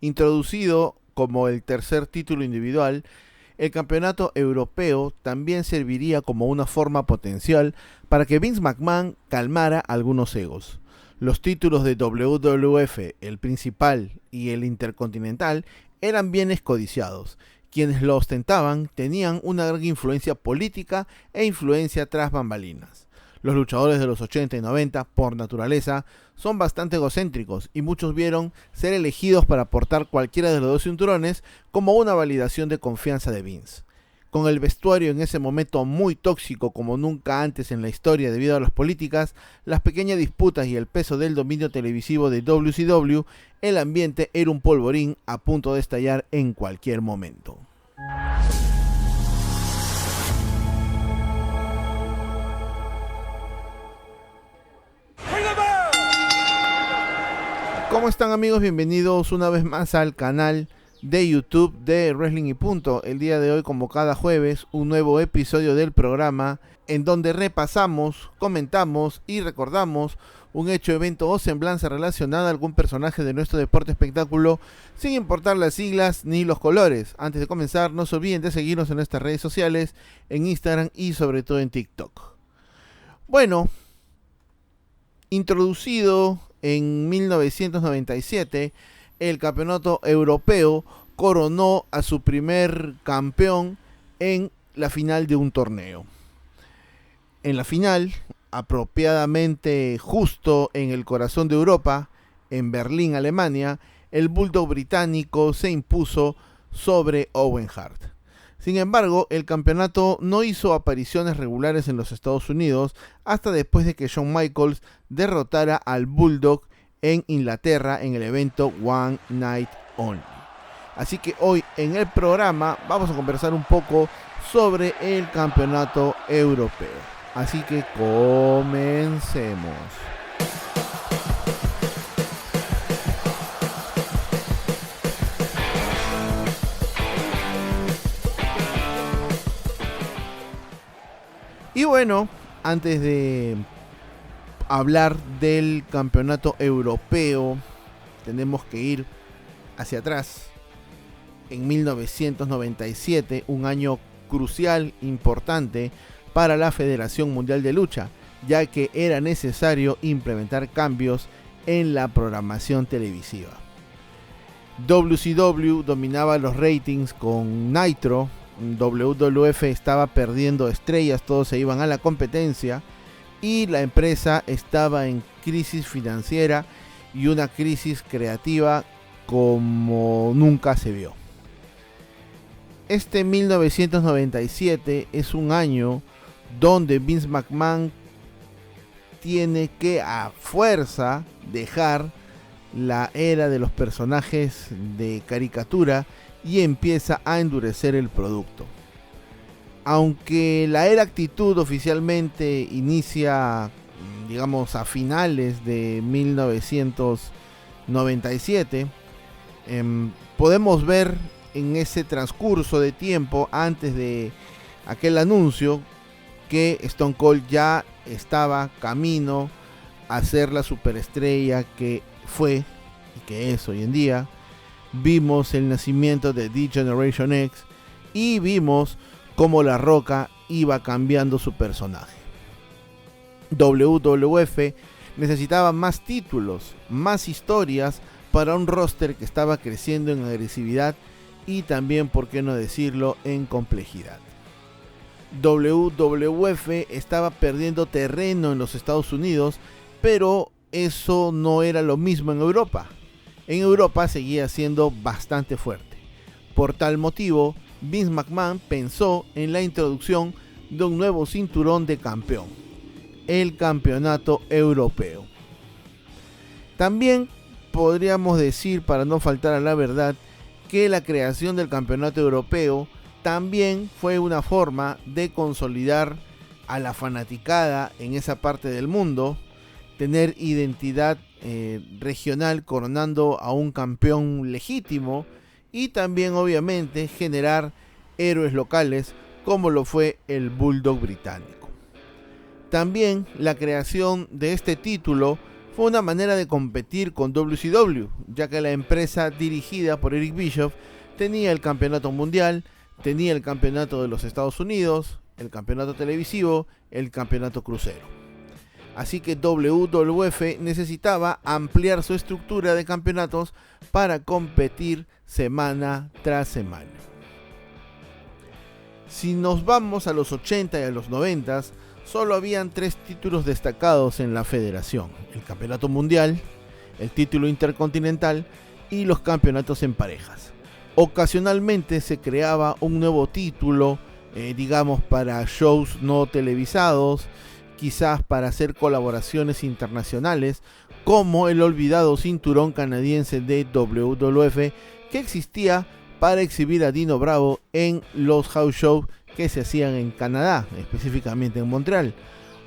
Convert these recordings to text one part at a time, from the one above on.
Introducido como el tercer título individual, el campeonato europeo también serviría como una forma potencial para que Vince McMahon calmara algunos egos. Los títulos de WWF, el principal y el intercontinental, eran bienes codiciados. Quienes lo ostentaban tenían una gran influencia política e influencia tras bambalinas. Los luchadores de los 80 y 90, por naturaleza, son bastante egocéntricos y muchos vieron ser elegidos para portar cualquiera de los dos cinturones como una validación de confianza de Vince. Con el vestuario en ese momento muy tóxico como nunca antes en la historia debido a las políticas, las pequeñas disputas y el peso del dominio televisivo de WCW, el ambiente era un polvorín a punto de estallar en cualquier momento. ¿Cómo están, amigos? Bienvenidos una vez más al canal de YouTube de Wrestling y Punto. El día de hoy, como cada jueves, un nuevo episodio del programa en donde repasamos, comentamos y recordamos un hecho, evento o semblanza relacionada a algún personaje de nuestro deporte espectáculo, sin importar las siglas ni los colores. Antes de comenzar, no se olviden de seguirnos en nuestras redes sociales, en Instagram y sobre todo en TikTok. Bueno, introducido en 1997, el campeonato europeo coronó a su primer campeón en la final de un torneo. En la final, apropiadamente justo en el corazón de Europa, en Berlín, Alemania, el Bulldog británico se impuso sobre Owen Hart. Sin embargo, el campeonato no hizo apariciones regulares en los Estados Unidos hasta después de que Shawn Michaels derrotara al Bulldog en Inglaterra en el evento One Night Only. Así que hoy en el programa vamos a conversar un poco sobre el campeonato europeo. Así que comencemos. Y bueno, antes de hablar del campeonato europeo, tenemos que ir hacia atrás. En 1997, un año crucial, importante para la Federación Mundial de Lucha, ya que era necesario implementar cambios en la programación televisiva. WCW dominaba los ratings con Nitro. WWF estaba perdiendo estrellas, todos se iban a la competencia y la empresa estaba en crisis financiera y una crisis creativa como nunca se vio. Este 1997 es un año donde Vince McMahon tiene que a fuerza dejar la era de los personajes de caricatura y empieza a endurecer el producto. Aunque la era Actitud oficialmente inicia, digamos, a finales de 1997, podemos ver en ese transcurso de tiempo antes de aquel anuncio que Stone Cold ya estaba camino a ser la superestrella que fue y que es hoy en día. Vimos el nacimiento de The Generation X y vimos cómo La Roca iba cambiando su personaje. WWF necesitaba más títulos, más historias para un roster que estaba creciendo en agresividad y también, por qué no decirlo, en complejidad. WWF estaba perdiendo terreno en los Estados Unidos, pero eso no era lo mismo en Europa. En Europa seguía siendo bastante fuerte. Por tal motivo, Vince McMahon pensó en la introducción de un nuevo cinturón de campeón, el campeonato europeo. También podríamos decir, para no faltar a la verdad, que la creación del campeonato europeo también fue una forma de consolidar a la fanaticada en esa parte del mundo, tener identidad regional coronando a un campeón legítimo y también obviamente generar héroes locales como lo fue el Bulldog británico. También la creación de este título Fue una manera de competir con WCW, ya que la empresa dirigida por Eric Bischoff tenía el campeonato mundial, tenía el campeonato de los Estados Unidos, el campeonato televisivo, el campeonato crucero. Así que WWF necesitaba ampliar su estructura de campeonatos para competir semana tras semana. Si nos vamos a los 80 y a los 90, solo habían 3 títulos destacados en la federación: el campeonato mundial, el título intercontinental y los campeonatos en parejas. Ocasionalmente se creaba un nuevo título, digamos para shows no televisados, quizás para hacer colaboraciones internacionales, como el olvidado cinturón canadiense de WWF, que existía para exhibir a Dino Bravo en los house shows que se hacían en Canadá, específicamente en Montreal.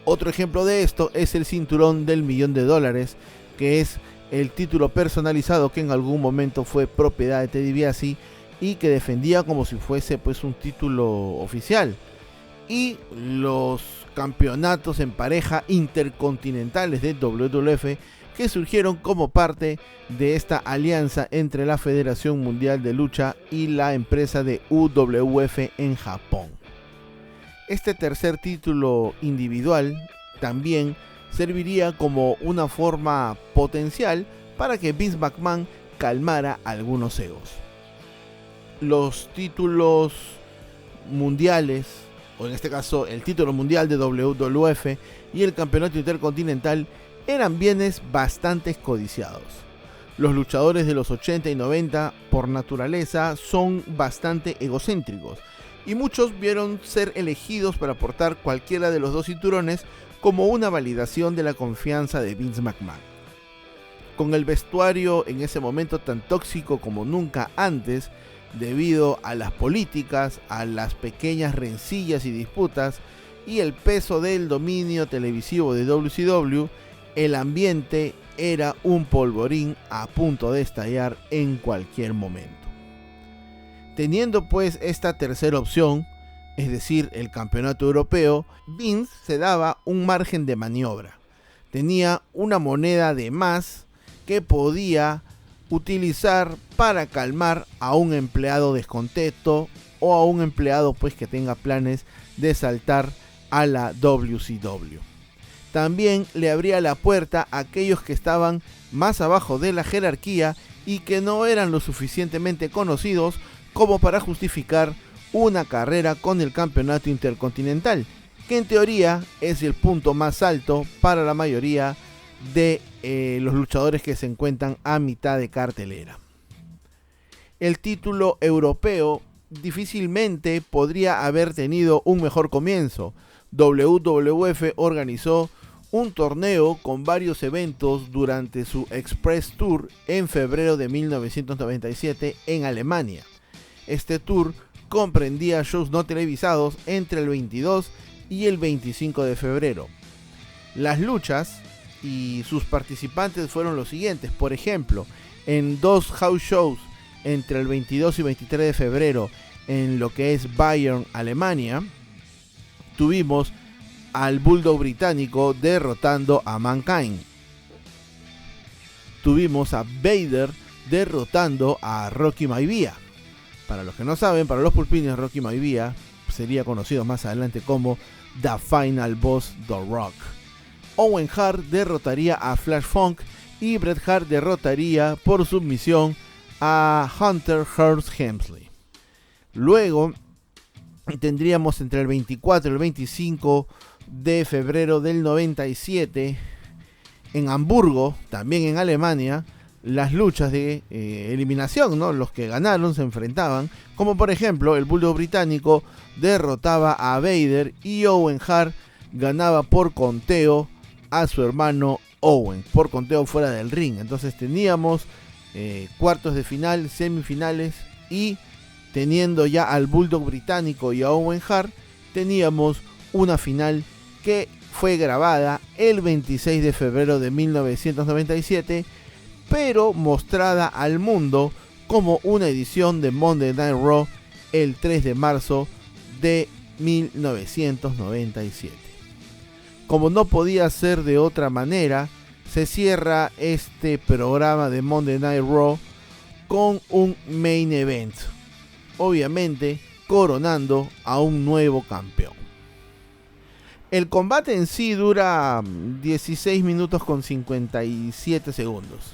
Otro ejemplo de esto es el cinturón del $1.000.000, que es el título personalizado que en algún momento fue propiedad de Teddy DiBiase y que defendía como si fuese pues un título oficial. Y los campeonatos en pareja intercontinentales de WWF, que surgieron como parte de esta alianza entre la Federación Mundial de Lucha y la empresa de UWF en Japón. Este tercer título individual también serviría como una forma potencial para que Vince McMahon calmara algunos egos. Los títulos mundiales, o en este caso el título mundial de WWF y el campeonato intercontinental, eran bienes bastante codiciados. Los luchadores de los 80 y 90 por naturaleza son bastante egocéntricos y muchos vieron ser elegidos para portar cualquiera de los 2 cinturones como una validación de la confianza de Vince McMahon. Con el vestuario en ese momento tan tóxico como nunca antes, debido a las políticas, a las pequeñas rencillas y disputas y el peso del dominio televisivo de WCW, el ambiente era un polvorín a punto de estallar en cualquier momento. Teniendo pues esta tercera opción, es decir, el campeonato europeo, Vince se daba un margen de maniobra. Tenía una moneda de más que podía utilizar para calmar a un empleado descontento o a un empleado pues que tenga planes de saltar a la WCW. También le abría la puerta a aquellos que estaban más abajo de la jerarquía y que no eran lo suficientemente conocidos como para justificar una carrera con el campeonato intercontinental, que en teoría es el punto más alto para la mayoría de los luchadores que se encuentran a mitad de cartelera. El título europeo difícilmente podría haber tenido un mejor comienzo. WWF organizó un torneo con varios eventos durante su Express Tour en febrero de 1997 en Alemania. Este tour comprendía shows no televisados entre el 22 y el 25 de febrero. Las luchas y sus participantes fueron los siguientes. Por ejemplo, en 2 house shows entre el 22 y 23 de febrero en lo que es Bayern, Alemania, tuvimos al Bulldog británico derrotando a Mankind. Tuvimos a Vader derrotando a Rocky Maivia. Para los que no saben, para los pulpines, Rocky Maivia sería conocido más adelante como The Final Boss The Rock. Owen Hart derrotaría a Flash Funk y Bret Hart derrotaría por submisión a Hunter Hearst Helmsley. Luego tendríamos entre el 24 y el 25 de febrero del 97 en Hamburgo, también en Alemania, las luchas de eliminación, ¿no? Los que ganaron se enfrentaban, como por ejemplo el Bulldog británico derrotaba a Vader y Owen Hart ganaba por conteo a su hermano Owen, por conteo fuera del ring. Entonces teníamos cuartos de final, semifinales, y teniendo ya al Bulldog británico y a Owen Hart, teníamos una final que fue grabada el 26 de febrero de 1997, pero mostrada al mundo como una edición de Monday Night Raw el 3 de marzo de 1997. Como no podía ser de otra manera, se cierra este programa de Monday Night Raw con un main event, obviamente coronando a un nuevo campeón. El combate en sí dura 16 minutos con 57 segundos,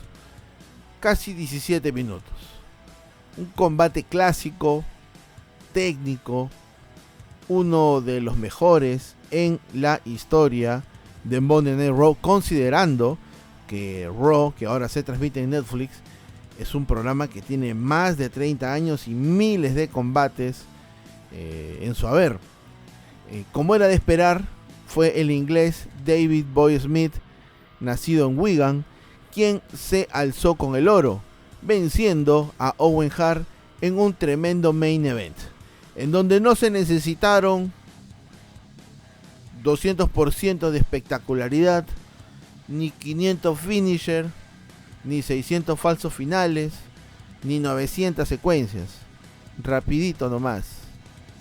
casi 17 minutos. Un combate clásico, técnico, uno de los mejores en la historia de Monday Night Raw, considerando que Raw, que ahora se transmite en Netflix, es un programa que tiene más de 30 años y miles de combates en su haber. Como era de esperar, fue el inglés David Boy Smith, nacido en Wigan, quien se alzó con el oro, venciendo a Owen Hart en un tremendo main event, en donde no se necesitaron 200% de espectacularidad, ni 500 finisher, ni 600 falsos finales, ni 900 secuencias. Rapidito nomás,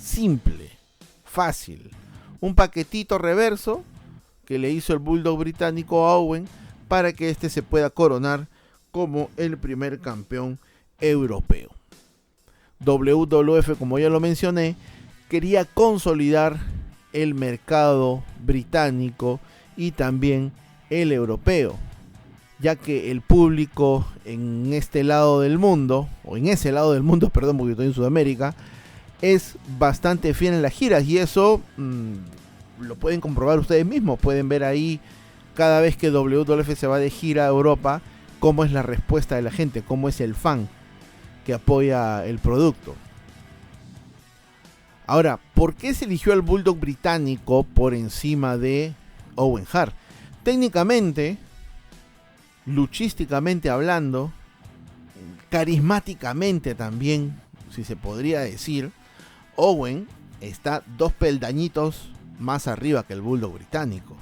simple, fácil. Un paquetito reverso que le hizo el Bulldog británico a Owen para que este se pueda coronar como el primer campeón europeo. WWF, como ya lo mencioné, quería consolidar el mercado británico y también el europeo, ya que el público en este lado del mundo, o en ese lado del mundo, perdón, porque estoy en Sudamérica, es bastante fiel en las giras, y eso lo pueden comprobar ustedes mismos. Pueden ver ahí cada vez que WWF se va de gira a Europa, cómo es la respuesta de la gente, cómo es el fan que apoya el producto. Ahora, ¿por qué se eligió al Bulldog británico por encima de Owen Hart? Técnicamente, luchísticamente hablando, carismáticamente también, si se podría decir, Owen está 2 peldañitos más arriba que el Bulldog británico.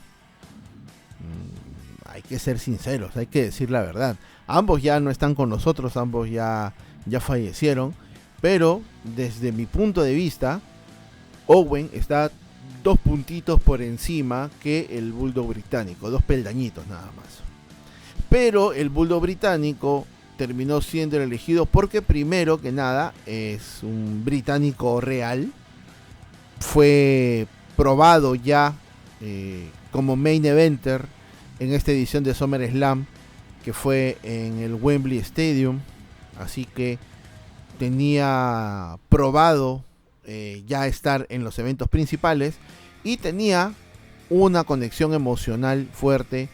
Hay que ser sinceros, hay que decir la verdad. Ambos ya no están con nosotros, ambos ya fallecieron, pero desde mi punto de vista, Owen está 2 puntitos por encima que el Bulldog británico, 2 peldañitos nada más. Pero el Bulldog británico terminó siendo el elegido porque, primero que nada, es un británico real. Fue probado ya como main eventer en esta edición de SummerSlam, que fue en el Wembley Stadium. Así que tenía probado ya estar en los eventos principales y tenía una conexión emocional fuerte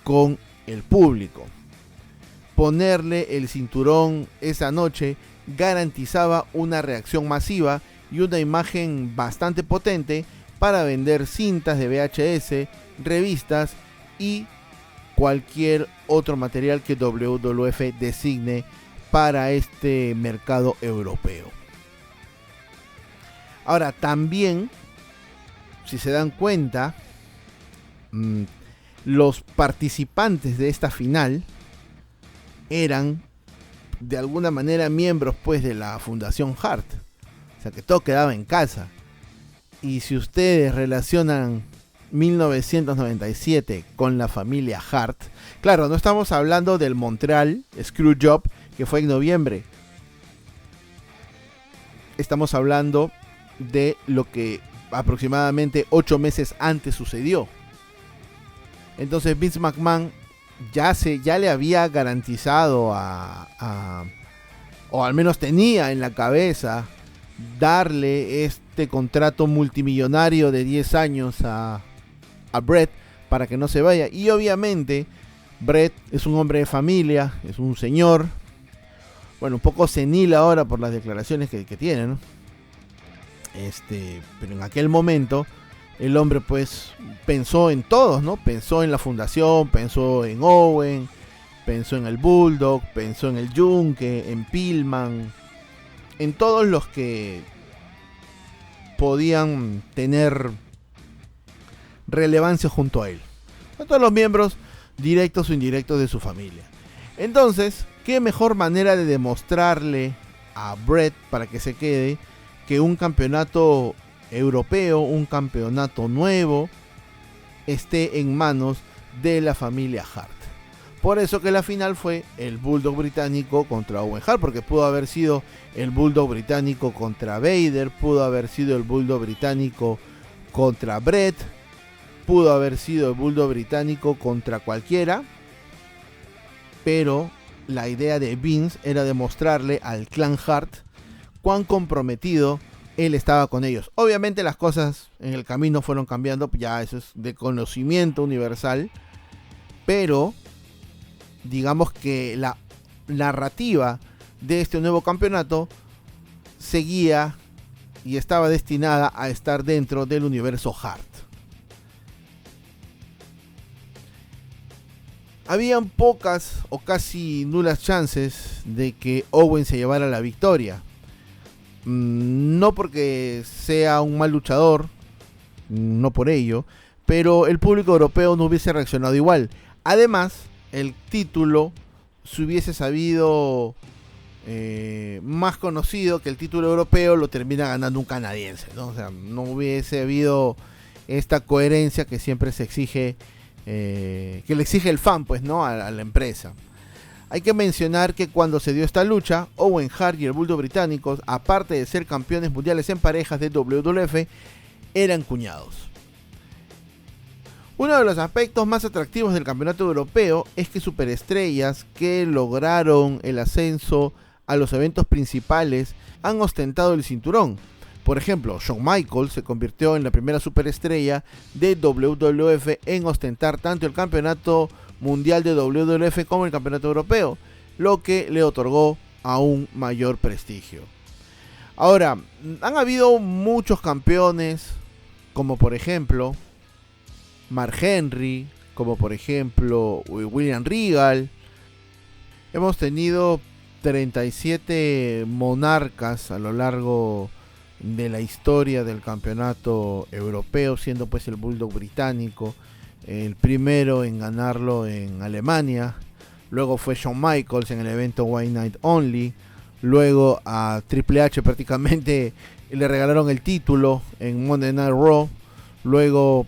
con el público. Ponerle el cinturón esa noche garantizaba una reacción masiva y una imagen bastante potente para vender cintas de VHS, revistas y cualquier otro material que WWF designe para este mercado europeo. Ahora, también, si se dan cuenta, los participantes de esta final eran de alguna manera miembros pues de la Fundación Hart, o sea que todo quedaba en casa. Y si ustedes relacionan 1997 con la familia Hart, claro, no estamos hablando del Montreal Screwjob que fue en noviembre, estamos hablando de lo que aproximadamente 8 meses antes sucedió. Entonces Vince McMahon ya le había garantizado o al menos tenía en la cabeza darle este contrato multimillonario de 10 años a Bret para que no se vaya. Y obviamente Bret es un hombre de familia, es un señor, bueno, un poco senil ahora por las declaraciones que tiene, ¿no? Pero en aquel momento el hombre pues pensó en todos, ¿no? Pensó en la fundación, pensó en Owen, pensó en el Bulldog, pensó en el Yunque, en Pillman, en todos los que podían tener relevancia junto a él, a todos los miembros directos o indirectos de su familia. Entonces, qué mejor manera de demostrarle a Bret para que se quede que un campeonato europeo, un campeonato nuevo, esté en manos de la familia Hart. Por eso que la final fue el Bulldog británico contra Owen Hart, porque pudo haber sido el Bulldog británico contra Vader, pudo haber sido el Bulldog británico contra Bret, pudo haber sido el Bulldog británico contra cualquiera, pero la idea de Vince era demostrarle al clan Hart cuán comprometido él estaba con ellos. Obviamente las cosas en el camino fueron cambiando, ya eso es de conocimiento universal, pero digamos que la narrativa de este nuevo campeonato seguía y estaba destinada a estar dentro del universo Hart. Habían pocas o casi nulas chances de que Owen se llevara la victoria. No porque sea un mal luchador, no por ello, pero el público europeo no hubiese reaccionado igual. Además, el título se hubiese sabido más conocido que el título europeo lo termina ganando un canadiense, ¿no? O sea, no hubiese habido esta coherencia que siempre se exige, que le exige el fan, pues, ¿no? A la empresa. Hay que mencionar que cuando se dio esta lucha, Owen Hart y el Bulldog británicos, aparte de ser campeones mundiales en parejas de WWF, eran cuñados. Uno de los aspectos más atractivos del campeonato europeo es que superestrellas que lograron el ascenso a los eventos principales han ostentado el cinturón. Por ejemplo, Shawn Michaels se convirtió en la primera superestrella de WWF en ostentar tanto el campeonato mundial de WWF como el campeonato europeo, lo que le otorgó aún mayor prestigio. Ahora, han habido muchos campeones, como por ejemplo Mark Henry, como por ejemplo William Regal. Hemos tenido 37 monarcas a lo largo de la historia del campeonato europeo, siendo pues el Bulldog británico el primero en ganarlo en Alemania. Luego fue Shawn Michaels en el evento One Night Only. Luego a Triple H prácticamente le regalaron el título en Monday Night Raw. Luego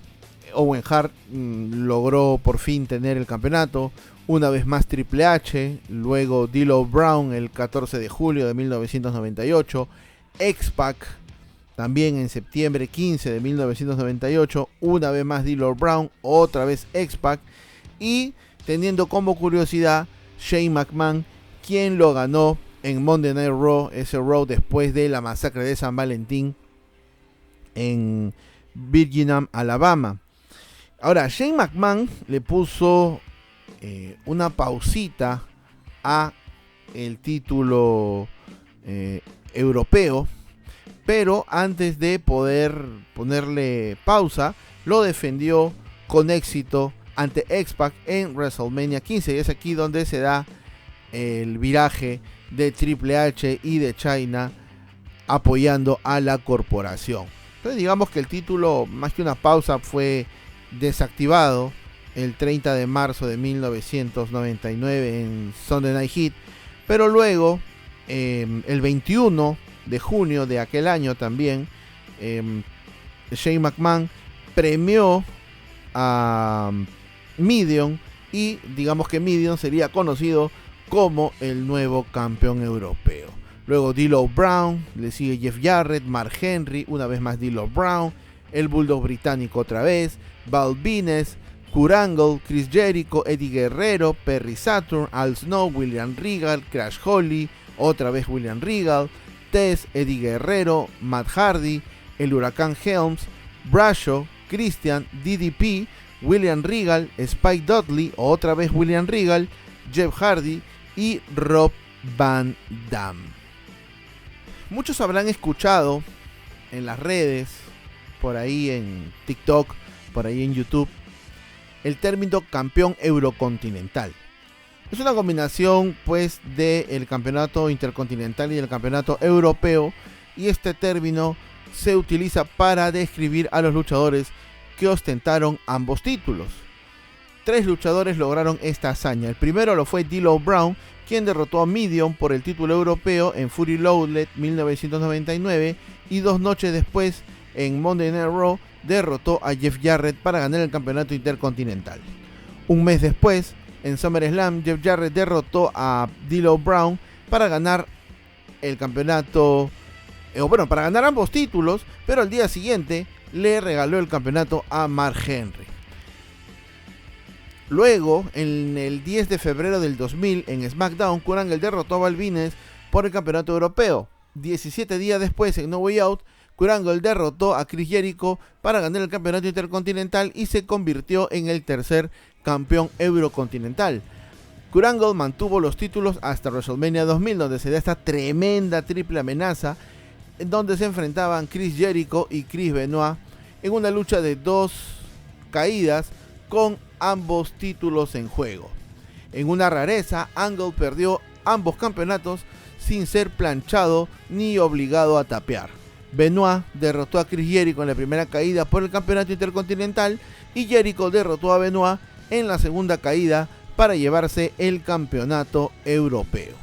Owen Hart logró por fin tener el campeonato. Una vez más Triple H. Luego D'Lo Brown el 14 de julio de 1998. X-Pac también en septiembre 15 de 1998. Una vez más D'Lo Brown. Otra vez X-Pac. Y teniendo como curiosidad Shane McMahon, quien lo ganó en Monday Night Raw, ese Raw después de la masacre de San Valentín en Birmingham, Alabama. Ahora, Shane McMahon le puso una pausita a el título europeo, pero antes de poder ponerle pausa, lo defendió con éxito ante X-Pac en WrestleMania 15, y es aquí donde se da el viraje de Triple H y de Chyna apoyando a la corporación. Entonces digamos que el título, más que una pausa, fue desactivado el 30 de marzo de 1999 en Sunday Night Heat, pero luego el 21 de junio de aquel año también Shane McMahon premió a Mideon, y digamos que Mideon sería conocido como el nuevo campeón europeo. Luego D'Lo Brown, le sigue Jeff Jarrett, Mark Henry, una vez más D'Lo Brown, el Bulldog británico otra vez, Val Venis, Kurt Angle, Chris Jericho, Eddie Guerrero, Perry Saturn, Al Snow, William Regal, Crash Holly, otra vez William Regal, Test, Eddie Guerrero, Matt Hardy, el Huracán Helms, Bradshaw, Christian, DDP, William Regal, Spike Dudley, otra vez William Regal, Jeff Hardy y Rob Van Dam. Muchos habrán escuchado en las redes, por ahí en TikTok, por ahí en YouTube, el término campeón eurocontinental. Es una combinación pues del campeonato intercontinental y del campeonato europeo, y este término se utiliza para describir a los luchadores que ostentaron ambos títulos. 3 luchadores lograron esta hazaña. El primero lo fue D'Lo Brown, quien derrotó a Mideon por el título europeo en Fury Loaded 1999, y 2 noches después en Monday Night Raw derrotó a Jeff Jarrett para ganar el campeonato intercontinental. Un mes después, En SummerSlam, Jeff Jarrett derrotó a D'Lo Brown para ganar el campeonato, para ganar ambos títulos, pero al día siguiente le regaló el campeonato a Mark Henry. Luego, en el 10 de febrero del 2000, en SmackDown, Kurt Angle derrotó a Val Venis por el campeonato europeo. 17 días después, en No Way Out, Kurt Angle derrotó a Chris Jericho para ganar el campeonato intercontinental y se convirtió en el tercer campeón eurocontinental. Kurt Angle mantuvo los títulos hasta WrestleMania 2000, donde se da esta tremenda triple amenaza, en donde se enfrentaban Chris Jericho y Chris Benoit en una lucha de 2 caídas con ambos títulos en juego. En una rareza, Angle perdió ambos campeonatos sin ser planchado ni obligado a tapear. Benoit derrotó a Chris Jericho en la primera caída por el campeonato intercontinental y Jericho derrotó a Benoit en la segunda caída para llevarse el campeonato europeo.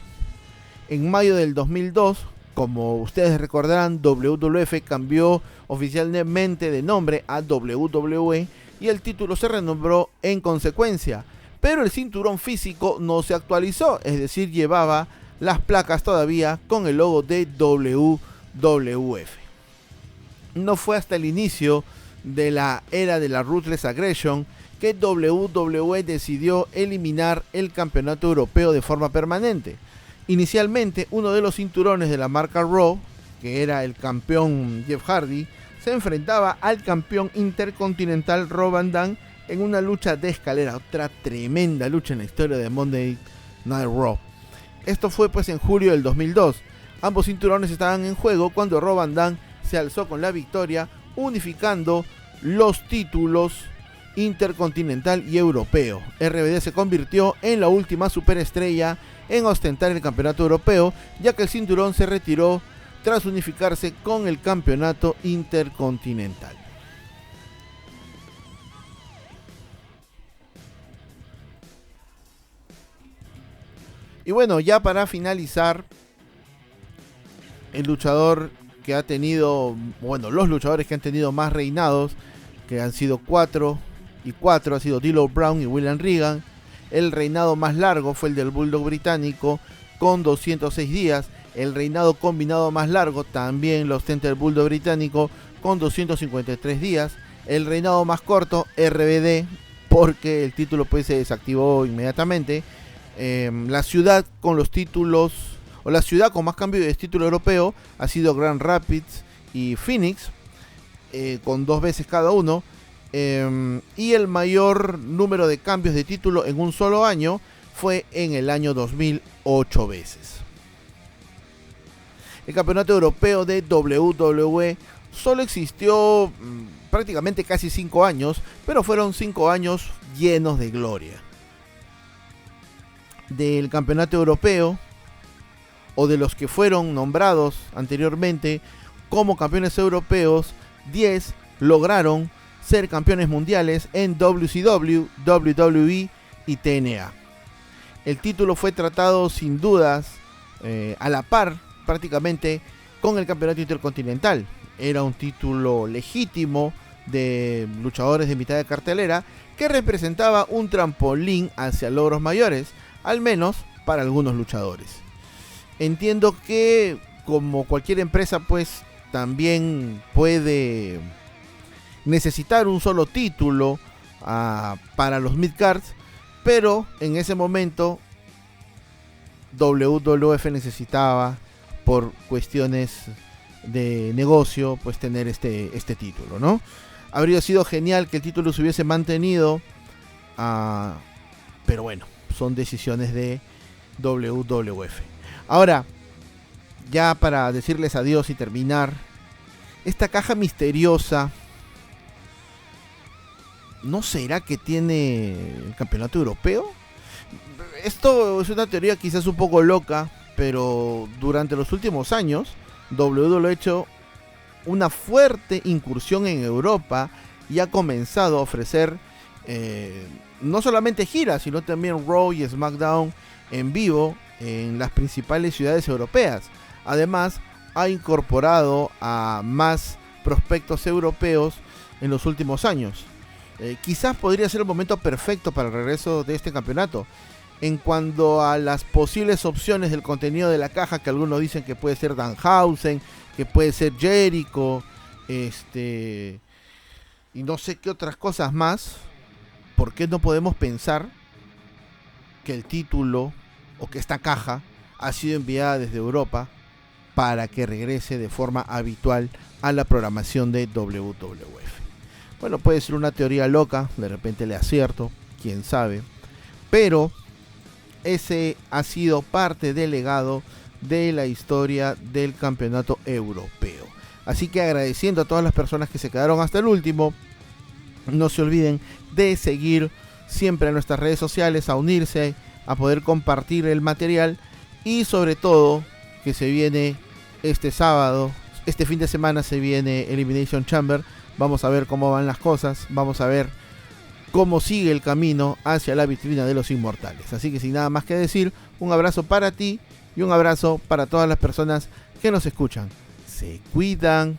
En mayo del 2002, como ustedes recordarán, WWF cambió oficialmente de nombre a WWE y el título se renombró en consecuencia, pero el cinturón físico no se actualizó, es decir, llevaba las placas todavía con el logo de WWF. No fue hasta el inicio de la era de la Ruthless Aggression que WWE decidió eliminar el campeonato europeo de forma permanente. Inicialmente, uno de los cinturones de la marca Raw, que era el campeón Jeff Hardy, se enfrentaba al campeón intercontinental Rob Van Dam en una lucha de escalera, otra tremenda lucha en la historia de Monday Night Raw. Esto fue pues en julio del 2002. Ambos cinturones estaban en juego cuando Rob Van Dam se alzó con la victoria, unificando los títulos intercontinental y europeo. RBD se convirtió en la última superestrella en ostentar el campeonato europeo, ya que el cinturón se retiró tras unificarse con el campeonato intercontinental. Y bueno, ya para finalizar, el luchador que ha tenido, los luchadores que han tenido más reinados, que han sido 4 y 4, ha sido D'Lo Brown y William Regan. El reinado más largo fue el del Bulldog británico con 206 días. El reinado combinado más largo también lo ostenta el Bulldog británico con 253 días. El reinado más corto, RBD, porque el título pues se desactivó inmediatamente. La ciudad con los títulos, o la ciudad con más cambio de título europeo ha sido Grand Rapids y Phoenix, con 2 veces cada uno. Y el mayor número de cambios de título en un solo año fue en el año 2000, 8 veces. El campeonato europeo de WWE solo existió prácticamente casi 5 años, pero fueron 5 años llenos de gloria. Del campeonato europeo, o de los que fueron nombrados anteriormente como campeones europeos, 10 lograron ser campeones mundiales en WCW, WWE y TNA. El título fue tratado sin dudas a la par prácticamente con el campeonato intercontinental. Era un título legítimo de luchadores de mitad de cartelera que representaba un trampolín hacia logros mayores, al menos para algunos luchadores. Entiendo que como cualquier empresa pues también puede necesitar un solo título para los midcards, pero en ese momento WWF necesitaba, por cuestiones de negocio, pues tener este título, ¿no? Habría sido genial que el título se hubiese mantenido, pero bueno, son decisiones de WWF. Ahora, ya para decirles adiós y terminar, esta caja misteriosa, ¿no será que tiene el campeonato europeo? Esto es una teoría quizás un poco loca, pero durante los últimos años WWE ha hecho una fuerte incursión en Europa y ha comenzado a ofrecer no solamente giras, sino también Raw y SmackDown en vivo en las principales ciudades europeas. Además, ha incorporado a más prospectos europeos en los últimos años. quizás podría ser el momento perfecto para el regreso de este campeonato. En cuanto a las posibles opciones del contenido de la caja, que algunos dicen que puede ser Danhausen, que puede ser Jericho, y no sé qué otras cosas más, ¿por qué no podemos pensar que el título o que esta caja ha sido enviada desde Europa para que regrese de forma habitual a la programación de WWF? Bueno, puede ser una teoría loca, de repente le acierto, quién sabe, pero ese ha sido parte del legado de la historia del campeonato europeo. Así que agradeciendo a todas las personas que se quedaron hasta el último, no se olviden de seguir siempre en nuestras redes sociales, a unirse, a poder compartir el material y sobre todo que se viene este sábado, este fin de semana se viene Elimination Chamber. Vamos a ver cómo van las cosas, vamos a ver cómo sigue el camino hacia la vitrina de los inmortales. Así que sin nada más que decir, un abrazo para ti y un abrazo para todas las personas que nos escuchan. Se cuidan.